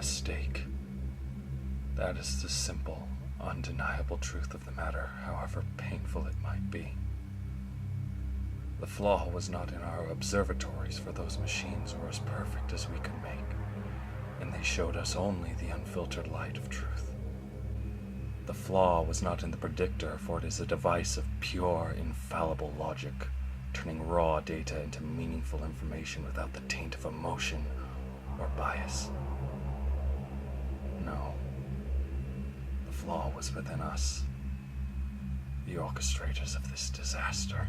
mistake. That is the simple, undeniable truth of the matter, however painful it might be. The flaw was not in our observatories, for those machines were as perfect as we could make, and they showed us only the unfiltered light of truth. The flaw was not in the predictor, for it is a device of pure, infallible logic, turning raw data into meaningful information without the taint of emotion or bias. No, the flaw was within us, the orchestrators of this disaster.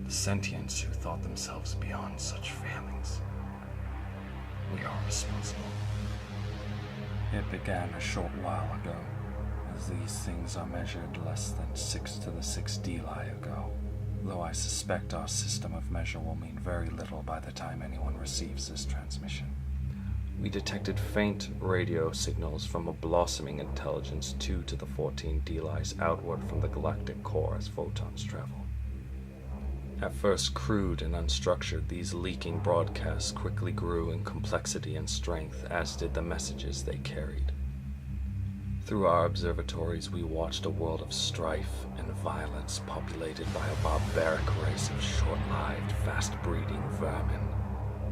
The sentients who thought themselves beyond such failings. We are responsible. It began a short while ago, as these things are measured less than 6 to the 6 deli ago, though I suspect our system of measure will mean very little by the time anyone receives this transmission. We detected faint radio signals from a blossoming intelligence 2 to the 14 delis outward from the galactic core as photons travel. At first crude and unstructured, these leaking broadcasts quickly grew in complexity and strength, as did the messages they carried. Through our observatories, we watched a world of strife and violence populated by a barbaric race of short-lived, fast-breeding vermin.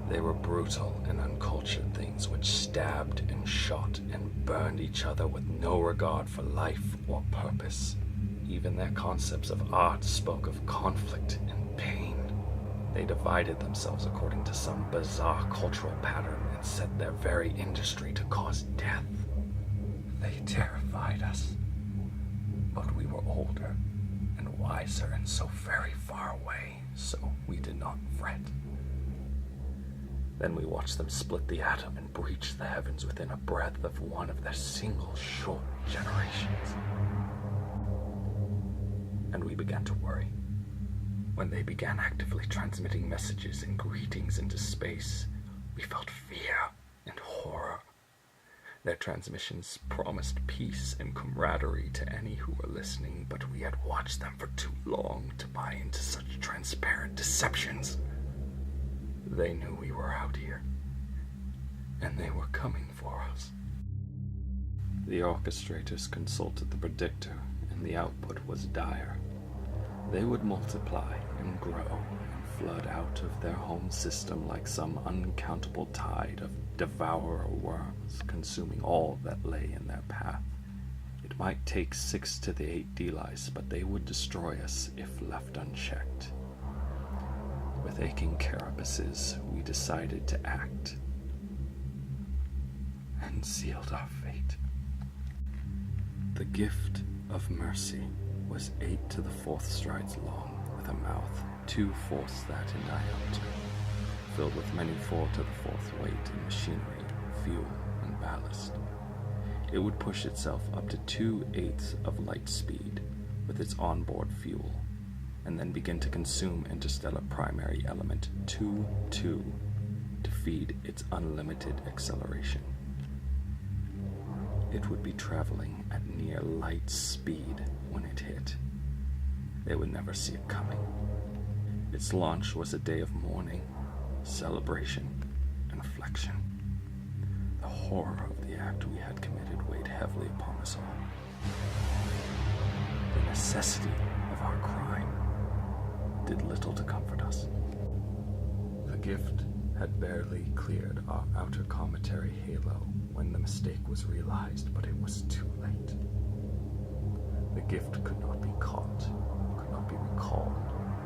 They were brutal and uncultured things which stabbed and shot and burned each other with no regard for life or purpose. Even their concepts of art spoke of conflict and pain. They divided themselves according to some bizarre cultural pattern and set their very industry to cause death. They terrified us, but we were older and wiser and so very far away, so we did not fret. Then we watched them split the atom and breach the heavens within a breath of one of their single short generations. And we began to worry. When they began actively transmitting messages and greetings into space, we felt fear and horror. Their transmissions promised peace and camaraderie to any who were listening, but we had watched them for too long to buy into such transparent deceptions. They knew we were out here, and they were coming for us. The orchestrators consulted the predictor, and the output was dire. They would multiply and grow and flood out of their home system like some uncountable tide of devourer worms, consuming all that lay in their path. It might take 6 to the 8 delis, but they would destroy us if left unchecked. With aching carapaces, we decided to act, and sealed our fate. The gift of mercy was 8 to the 4th strides long, with a mouth 2/4 that in diameter, filled with many 4 to the 4th weight in machinery, fuel, and ballast. It would push itself up to 2/8 of light speed with its onboard fuel, and then begin to consume interstellar primary element 2-2 to feed its unlimited acceleration. It would be traveling at near light speed when it hit. They would never see it coming. Its launch was a day of mourning, celebration, and reflection. The horror of the act we had committed weighed heavily upon us all. The necessity of our crime did little to comfort us. The gift had barely cleared our outer cometary halo when the mistake was realized, but it was too late. The gift could not be caught, could not be recalled,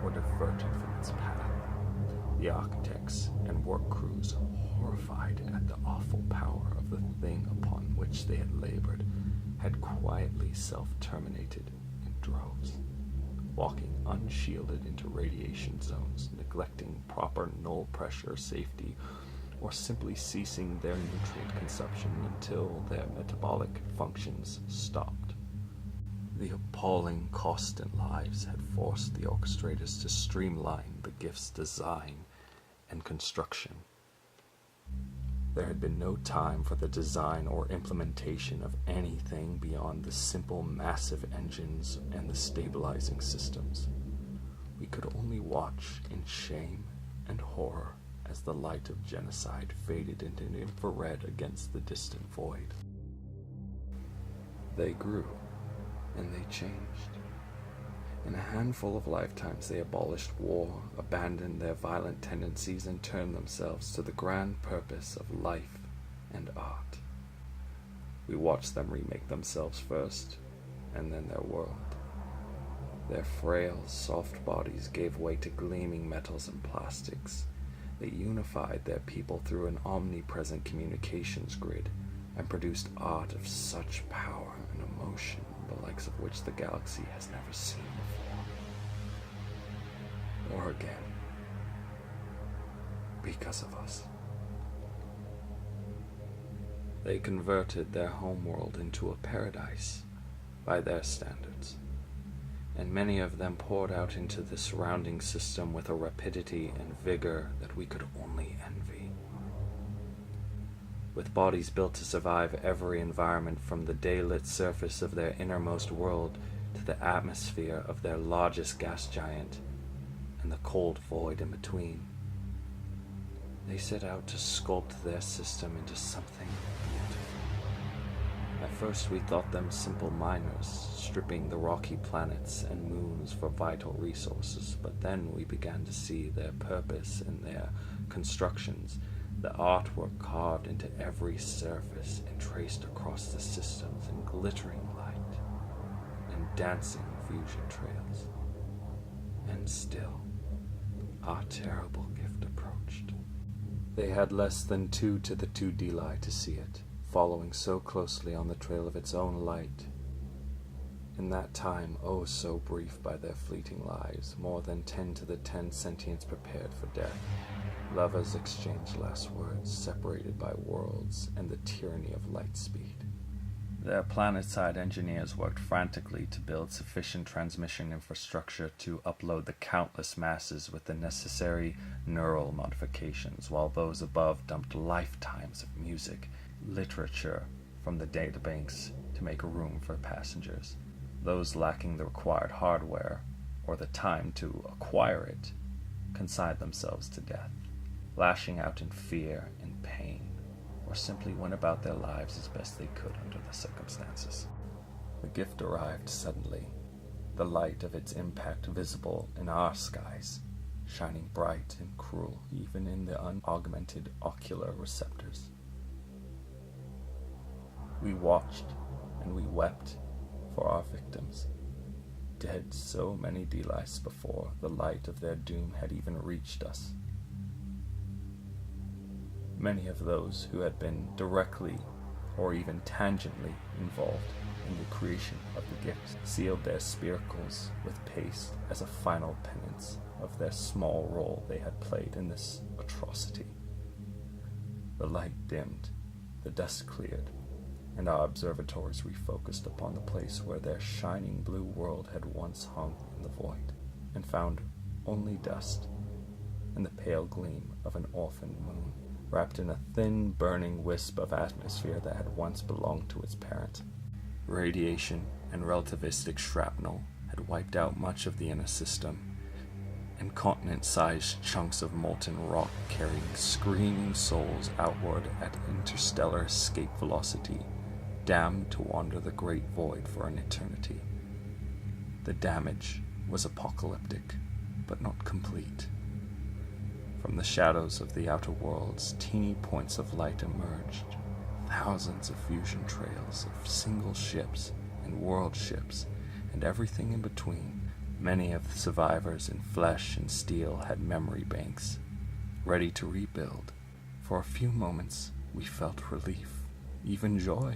or diverted from its path. The architects and work crews, horrified at the awful power of the thing upon which they had labored, had quietly self-terminated in droves, walking unshielded into radiation zones, neglecting proper null-pressure safety, or simply ceasing their nutrient consumption until their metabolic functions stopped. The appalling cost in lives had forced the orchestrators to streamline the gift's design and construction. There had been no time for the design or implementation of anything beyond the simple massive engines and the stabilizing systems. We could only watch in shame and horror as the light of genocide faded into an infrared against the distant void. They grew, and they changed. In a handful of lifetimes, they abolished war, abandoned their violent tendencies, and turned themselves to the grand purpose of life and art. We watched them remake themselves first, and then their world. Their frail, soft bodies gave way to gleaming metals and plastics. They unified their people through an omnipresent communications grid and produced art of such power and emotion, the likes of which the galaxy has never seen before. Or again. Because of us. They converted their homeworld into a paradise by their standards, and many of them poured out into the surrounding system with a rapidity and vigor that we could only envy. With bodies built to survive every environment, from the day-lit surface of their innermost world to the atmosphere of their largest gas giant and the cold void in between, they set out to sculpt their system into something beautiful. At first we thought them simple miners, stripping the rocky planets and moons for vital resources, but then we began to see their purpose in their constructions, the artwork carved into every surface and traced across the systems in glittering light and dancing fusion trails. And still, our terrible gift approached. They had less than 2 to the 2 Deli to see it, following so closely on the trail of its own light. In that time, oh so brief by their fleeting lives, more than 10 to the 10 sentients prepared for death. Lovers exchanged last words, separated by worlds and the tyranny of light speed. Their planet-side engineers worked frantically to build sufficient transmission infrastructure to upload the countless masses with the necessary neural modifications, while those above dumped lifetimes of music, literature from the databanks to make room for passengers. Those lacking the required hardware, or the time to acquire it, consigned themselves to death, lashing out in fear and pain, or simply went about their lives as best they could under the circumstances. The gift arrived suddenly, the light of its impact visible in our skies, shining bright and cruel even in the unaugmented ocular receptors. We watched and we wept for our victims, dead so many Delis before the light of their doom had even reached us. Many of those who had been directly or even tangentially involved in the creation of the gift sealed their spiracles with paste as a final penance of their small role they had played in this atrocity. The light dimmed, the dust cleared, and our observatories refocused upon the place where their shining blue world had once hung in the void, and found only dust and the pale gleam of an orphaned moon, wrapped in a thin, burning wisp of atmosphere that had once belonged to its parent. Radiation and relativistic shrapnel had wiped out much of the inner system, and continent-sized chunks of molten rock carrying screaming souls outward at interstellar escape velocity, damned to wander the great void for an eternity. The damage was apocalyptic, but not complete. From the shadows of the outer worlds, teeny points of light emerged, thousands of fusion trails of single ships and world ships, and everything in between. Many of the survivors in flesh and steel had memory banks, ready to rebuild. For a few moments, we felt relief, even joy.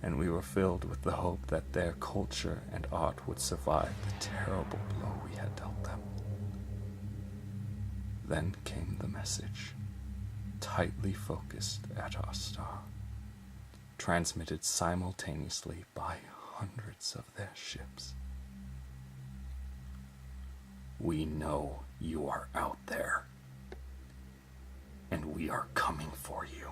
And we were filled with the hope that their culture and art would survive the terrible blow we had dealt them. Then came the message, tightly focused at our star, transmitted simultaneously by hundreds of their ships. We know you are out there, and we are coming for you.